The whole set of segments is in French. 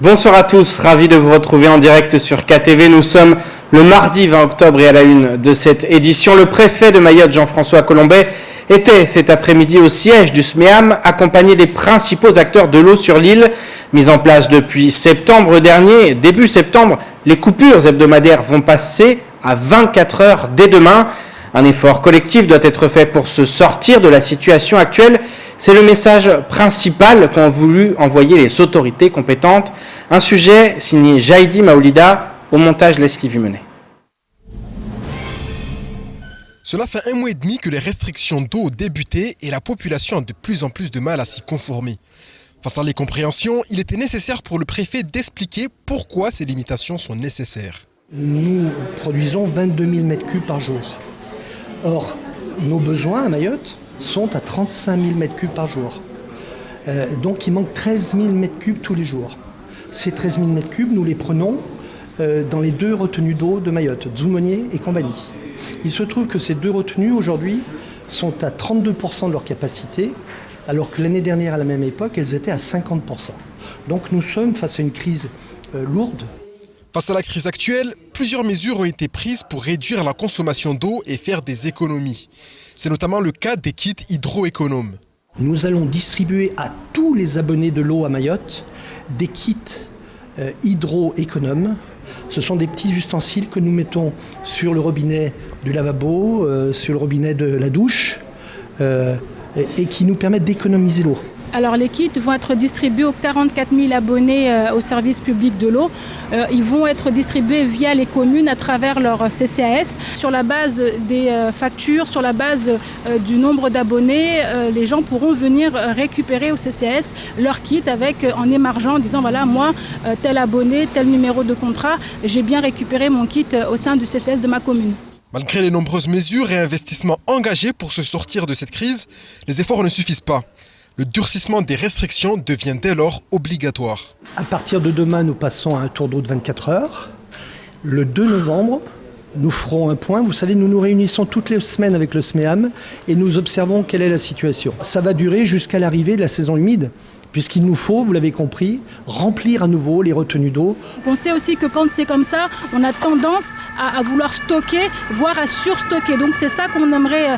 Bonsoir à tous, ravi de vous retrouver en direct sur KTV. Nous sommes le mardi 20 octobre et à la une de cette édition. Le préfet de Mayotte, Jean-François Colombet, était cet après-midi au siège du SMEAM, accompagné des principaux acteurs de l'eau sur l'île. Mise en place depuis septembre dernier, début septembre, les coupures hebdomadaires vont passer à 24 heures dès demain. Un effort collectif doit être fait pour se sortir de la situation actuelle. C'est le message principal qu'ont voulu envoyer les autorités compétentes. Un sujet signé Jaïdi Maoulida, au montage Leslie Vumenet. Cela fait 1 mois et demi que les restrictions d'eau ont débuté et la population a de plus en plus de mal à s'y conformer. Face à l'incompréhension, il était nécessaire pour le préfet d'expliquer pourquoi ces limitations sont nécessaires. Nous produisons 22 000 m3 par jour. Or, nos besoins à Mayotte sont à 35 000 m3 par jour. Donc il manque 13 000 m3 tous les jours. Ces 13 000 m3, nous les prenons dans les 2 retenues d'eau de Mayotte, Dzoumogné et Kambani. Il se trouve que ces 2 retenues aujourd'hui sont à 32% de leur capacité, alors que l'année dernière à la même époque, elles étaient à 50%. Donc nous sommes face à une crise lourde. Face à la crise actuelle, plusieurs mesures ont été prises pour réduire la consommation d'eau et faire des économies. C'est notamment le cas des kits hydroéconomes. Nous allons distribuer à tous les abonnés de l'eau à Mayotte des kits hydroéconomes. Ce sont des petits ustensiles que nous mettons sur le robinet du lavabo, sur le robinet de la douche, et qui nous permettent d'économiser l'eau. Alors les kits vont être distribués aux 44 000 abonnés au service public de l'eau. Ils vont être distribués via les communes à travers leur CCAS. Sur la base des factures, sur la base du nombre d'abonnés, les gens pourront venir récupérer au CCAS leur kit en émargeant, en disant voilà, moi, tel abonné, tel numéro de contrat, j'ai bien récupéré mon kit au sein du CCAS de ma commune. Malgré les nombreuses mesures et investissements engagés pour se sortir de cette crise, les efforts ne suffisent pas. Le durcissement des restrictions devient dès lors obligatoire. À partir de demain, nous passons à un tour d'eau de 24 heures. Le 2 novembre, nous ferons un point. Vous savez, nous nous réunissons toutes les semaines avec le SMEAM et nous observons quelle est la situation. Ça va durer jusqu'à l'arrivée de la saison humide, puisqu'il nous faut, vous l'avez compris, remplir à nouveau les retenues d'eau. On sait aussi que quand c'est comme ça, on a tendance à vouloir stocker, voire à surstocker. Donc c'est ça qu'on aimerait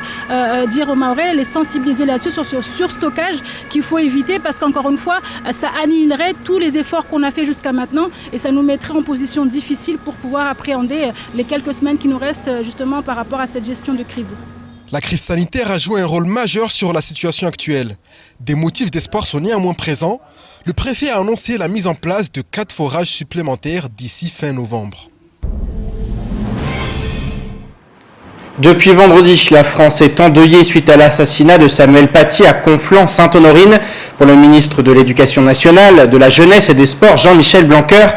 dire aux Mahorais, les sensibiliser là-dessus, sur ce surstockage qu'il faut éviter, parce qu'encore une fois, ça annihilerait tous les efforts qu'on a fait jusqu'à maintenant et ça nous mettrait en position difficile pour pouvoir appréhender les quelques semaines qui nous restent justement par rapport à cette gestion de crise. La crise sanitaire a joué un rôle majeur sur la situation actuelle. Des motifs d'espoir sont néanmoins présents. Le préfet a annoncé la mise en place de 4 forages supplémentaires d'ici fin novembre. Depuis vendredi, la France est endeuillée suite à l'assassinat de Samuel Paty à Conflans-Sainte-Honorine. Pour le ministre de l'Éducation nationale, de la Jeunesse et des Sports, Jean-Michel Blanquer,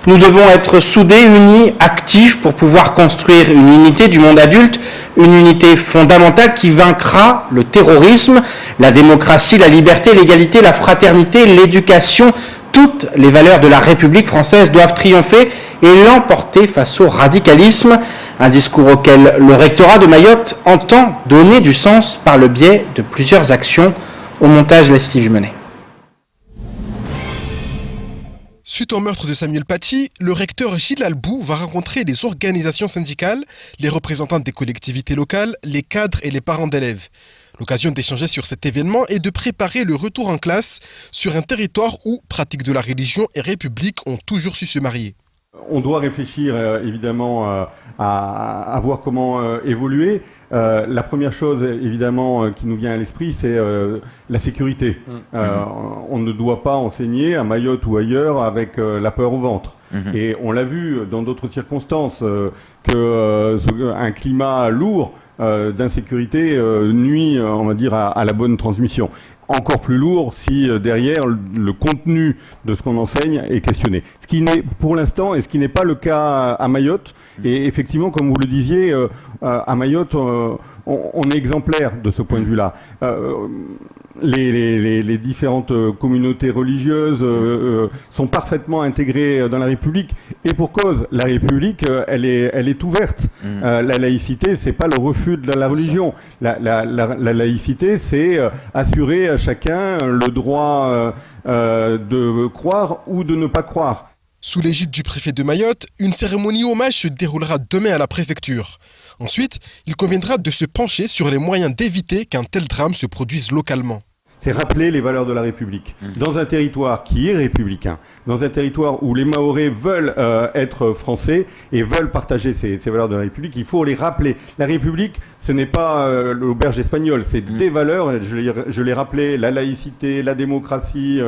nous devons être soudés, unis, actifs pour pouvoir construire une unité du monde adulte, une unité fondamentale qui vaincra le terrorisme, la démocratie, la liberté, l'égalité, la fraternité, l'éducation. Toutes les valeurs de la République française doivent triompher et l'emporter face au radicalisme. Un discours auquel le rectorat de Mayotte entend donner du sens par le biais de plusieurs actions. Au montage, Leslie Vumenet. Suite au meurtre de Samuel Paty, le recteur Gilles Albou va rencontrer les organisations syndicales, les représentants des collectivités locales, les cadres et les parents d'élèves. L'occasion d'échanger sur cet événement et de préparer le retour en classe sur un territoire où pratiques de la religion et République ont toujours su se marier. On doit réfléchir évidemment à voir comment évoluer. La première chose évidemment qui nous vient à l'esprit, c'est la sécurité. On ne doit pas enseigner à Mayotte ou ailleurs avec la peur au ventre. Et on l'a vu dans d'autres circonstances qu'un climat lourd d'insécurité nuit, on va dire, à la bonne transmission. Encore plus lourd si derrière le contenu de ce qu'on enseigne est questionné. Ce qui n'est pour l'instant et ce qui n'est pas le cas à Mayotte. Et effectivement, comme vous le disiez, à Mayotte, on est exemplaire de ce point de vue-là. Les différentes communautés religieuses sont parfaitement intégrées dans la République, et pour cause, la République, elle est ouverte. La laïcité, c'est pas le refus de la religion. La laïcité, c'est assurer à chacun le droit de croire ou de ne pas croire. Sous l'égide du préfet de Mayotte, une cérémonie hommage se déroulera demain à la préfecture. Ensuite, il conviendra de se pencher sur les moyens d'éviter qu'un tel drame se produise localement. C'est rappeler les valeurs de la République. Dans un territoire qui est républicain, dans un territoire où les Mahorais veulent être français et veulent partager ces valeurs de la République, il faut les rappeler. La République, ce n'est pas l'auberge espagnole, c'est des valeurs, je l'ai rappelé, la laïcité, la démocratie.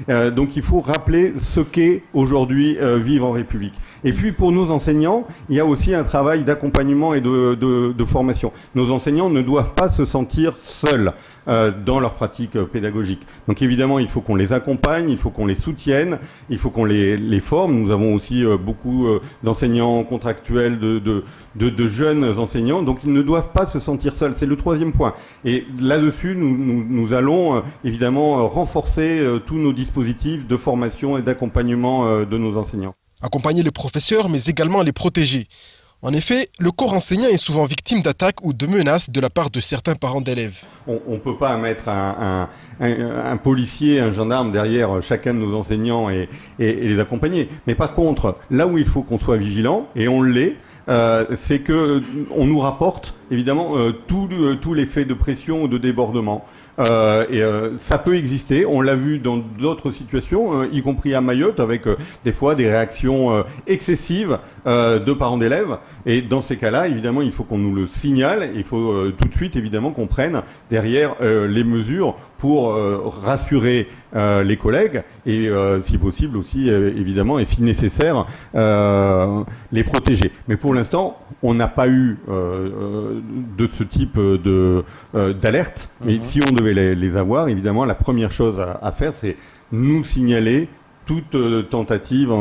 Donc il faut rappeler ce qu'est aujourd'hui vivre en République. Et puis pour nos enseignants, il y a aussi un travail d'accompagnement et de formation. Nos enseignants ne doivent pas se sentir seuls dans leur pratique pédagogique. Donc évidemment, il faut qu'on les accompagne, il faut qu'on les soutienne, il faut qu'on les forme. Nous avons aussi beaucoup d'enseignants contractuels, de jeunes enseignants, donc ils ne doivent pas se sentir seuls. C'est le troisième point. Et là-dessus, nous allons évidemment renforcer tous nos dispositifs de formation et d'accompagnement de nos enseignants. Accompagner les professeurs, mais également les protéger. En effet, le corps enseignant est souvent victime d'attaques ou de menaces de la part de certains parents d'élèves. On ne peut pas mettre un policier, un gendarme derrière chacun de nos enseignants et les accompagner. Mais par contre, là où il faut qu'on soit vigilant, et on l'est, c'est qu'on nous rapporte évidemment tous les faits de pression ou de débordement. Ça peut exister, on l'a vu dans d'autres situations, y compris à Mayotte, avec des fois des réactions excessives de parents d'élèves. Et dans ces cas-là, évidemment, il faut qu'on nous le signale, il faut tout de suite, évidemment, qu'on prenne derrière les mesures pour rassurer les collègues et, si possible aussi, évidemment, et si nécessaire, les protéger. Mais pour l'instant, on n'a pas eu de ce type d'alerte. Mais si on devait les avoir, évidemment, la première chose à faire, c'est nous signaler toute tentative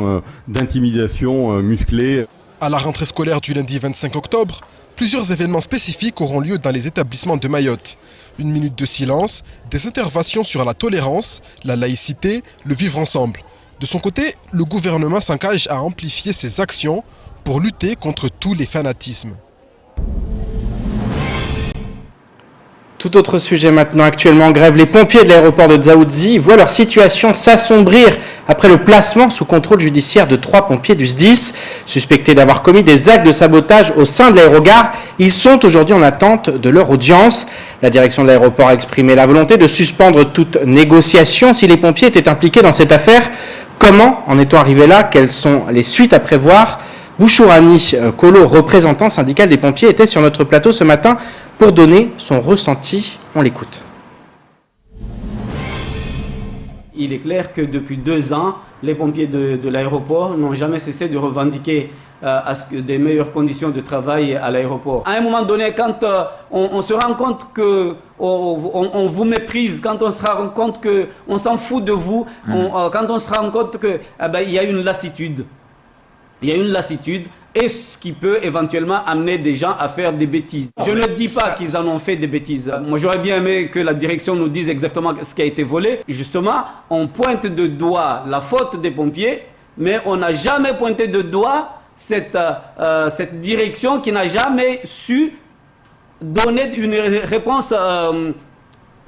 d'intimidation musclée. À la rentrée scolaire du lundi 25 octobre, plusieurs événements spécifiques auront lieu dans les établissements de Mayotte. Une minute de silence, des interventions sur la tolérance, la laïcité, le vivre ensemble. De son côté, le gouvernement s'engage à amplifier ses actions pour lutter contre tous les fanatismes. Tout autre sujet maintenant, actuellement en grève, les pompiers de l'aéroport de Dzaoudzi voient leur situation s'assombrir après le placement sous contrôle judiciaire de 3 pompiers du SDIS. Suspectés d'avoir commis des actes de sabotage au sein de l'aérogare, ils sont aujourd'hui en attente de leur audience. La direction de l'aéroport a exprimé la volonté de suspendre toute négociation si les pompiers étaient impliqués dans cette affaire. Comment en est-on arrivé là? Quelles sont les suites à prévoir? Bouchourani Kolo, représentant syndical des pompiers, était sur notre plateau ce matin pour donner son ressenti. On l'écoute. Il est clair que depuis 2 ans, les pompiers de l'aéroport n'ont jamais cessé de revendiquer des meilleures conditions de travail à l'aéroport. À un moment donné, quand on se rend compte qu'on vous méprise, quand on se rend compte qu'on s'en fout de vous, quand on se rend compte qu'il y a une lassitude. Il y a une lassitude et ce qui peut éventuellement amener des gens à faire des bêtises. Je ne dis pas qu'ils en ont fait des bêtises. Moi, j'aurais bien aimé que la direction nous dise exactement ce qui a été volé. Justement, on pointe de doigt la faute des pompiers, mais on n'a jamais pointé de doigt cette direction qui n'a jamais su donner une réponse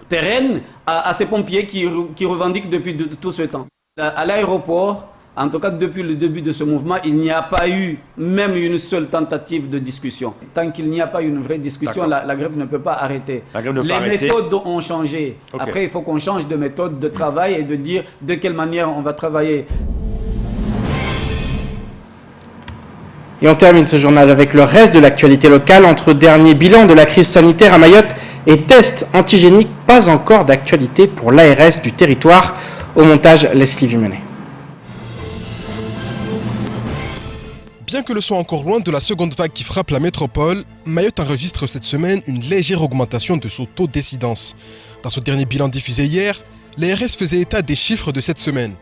pérenne à ces pompiers qui revendiquent depuis tout ce temps. À l'aéroport, en tout cas, depuis le début de ce mouvement, il n'y a pas eu même une seule tentative de discussion. Tant qu'il n'y a pas une vraie discussion, la grève ne peut pas arrêter. Les méthodes ont changé. Okay. Après, il faut qu'on change de méthode de travail et de dire de quelle manière on va travailler. Et on termine ce journal avec le reste de l'actualité locale. Entre dernier bilan de la crise sanitaire à Mayotte et tests antigéniques, pas encore d'actualité pour l'ARS du territoire. Au montage, Leslie Vimonet. Bien que le soit encore loin de la seconde vague qui frappe la métropole, Mayotte enregistre cette semaine une légère augmentation de son taux d'incidence. Dans son dernier bilan diffusé hier, l'ARS faisait état des chiffres de cette semaine.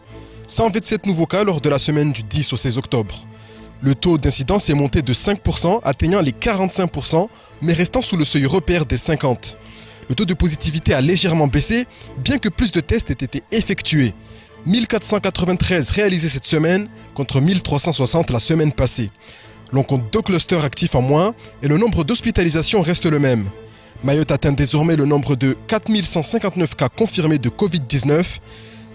127 nouveaux cas lors de la semaine du 10 au 16 octobre. Le taux d'incidence est monté de 5%, atteignant les 45%, mais restant sous le seuil repère des 50%. Le taux de positivité a légèrement baissé, bien que plus de tests aient été effectués. 1493 réalisés cette semaine contre 1360 la semaine passée. L'on compte 2 clusters actifs en moins et le nombre d'hospitalisations reste le même. Mayotte atteint désormais le nombre de 4159 cas confirmés de Covid-19.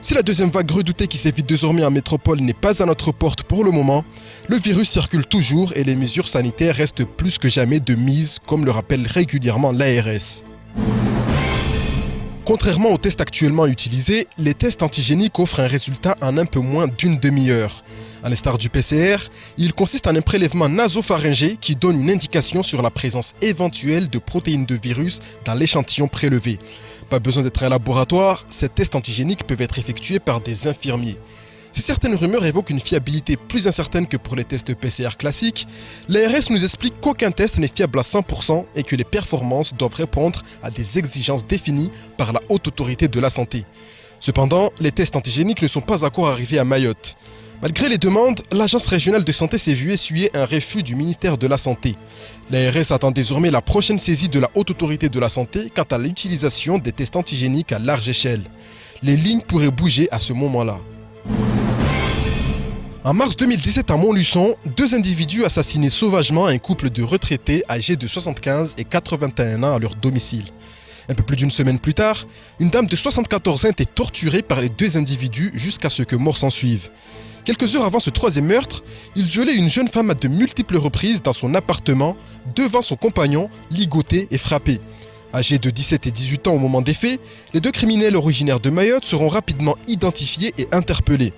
Si la deuxième vague redoutée qui sévit désormais en métropole n'est pas à notre porte pour le moment, le virus circule toujours et les mesures sanitaires restent plus que jamais de mise, comme le rappelle régulièrement l'ARS. Contrairement aux tests actuellement utilisés, les tests antigéniques offrent un résultat en un peu moins d'une demi-heure. À l'instar du PCR, il consiste en un prélèvement nasopharyngé qui donne une indication sur la présence éventuelle de protéines de virus dans l'échantillon prélevé. Pas besoin d'être un laboratoire, ces tests antigéniques peuvent être effectués par des infirmiers. Si certaines rumeurs évoquent une fiabilité plus incertaine que pour les tests PCR classiques, l'ARS nous explique qu'aucun test n'est fiable à 100% et que les performances doivent répondre à des exigences définies par la Haute Autorité de la Santé. Cependant, les tests antigéniques ne sont pas encore arrivés à Mayotte. Malgré les demandes, l'Agence régionale de santé s'est vue essuyer un refus du ministère de la Santé. L'ARS attend désormais la prochaine saisie de la Haute Autorité de la Santé quant à l'utilisation des tests antigéniques à large échelle. Les lignes pourraient bouger à ce moment-là. En mars 2017 à Montluçon, 2 individus assassinaient sauvagement un couple de retraités âgés de 75 et 81 ans à leur domicile. Un peu plus d'une semaine plus tard, une dame de 74 ans était torturée par les 2 individus jusqu'à ce que mort s'ensuive. Quelques heures avant ce troisième meurtre, il violait une jeune femme à de multiples reprises dans son appartement, devant son compagnon, ligoté et frappé. Âgés de 17 et 18 ans au moment des faits, les 2 criminels originaires de Mayotte seront rapidement identifiés et interpellés.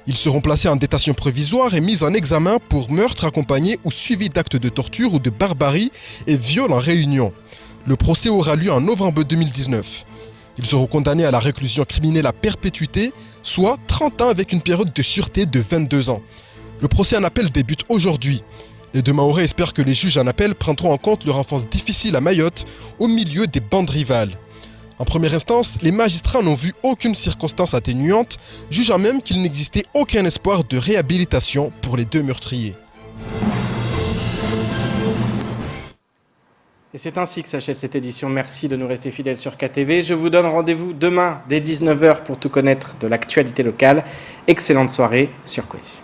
Ils seront placés en détention provisoire et mis en examen pour meurtre accompagné ou suivi d'actes de torture ou de barbarie et viol en réunion. Le procès aura lieu en novembre 2019. Ils seront condamnés à la réclusion criminelle à perpétuité, soit 30 ans avec une période de sûreté de 22 ans. Le procès en appel débute aujourd'hui. Les 2 Mahorais espèrent que les juges en appel prendront en compte leur enfance difficile à Mayotte, au milieu des bandes rivales. En première instance, les magistrats n'ont vu aucune circonstance atténuante, jugeant même qu'il n'existait aucun espoir de réhabilitation pour les 2 meurtriers. Et c'est ainsi que s'achève cette édition. Merci de nous rester fidèles sur KTV. Je vous donne rendez-vous demain dès 19h pour tout connaître de l'actualité locale. Excellente soirée sur Kwesi.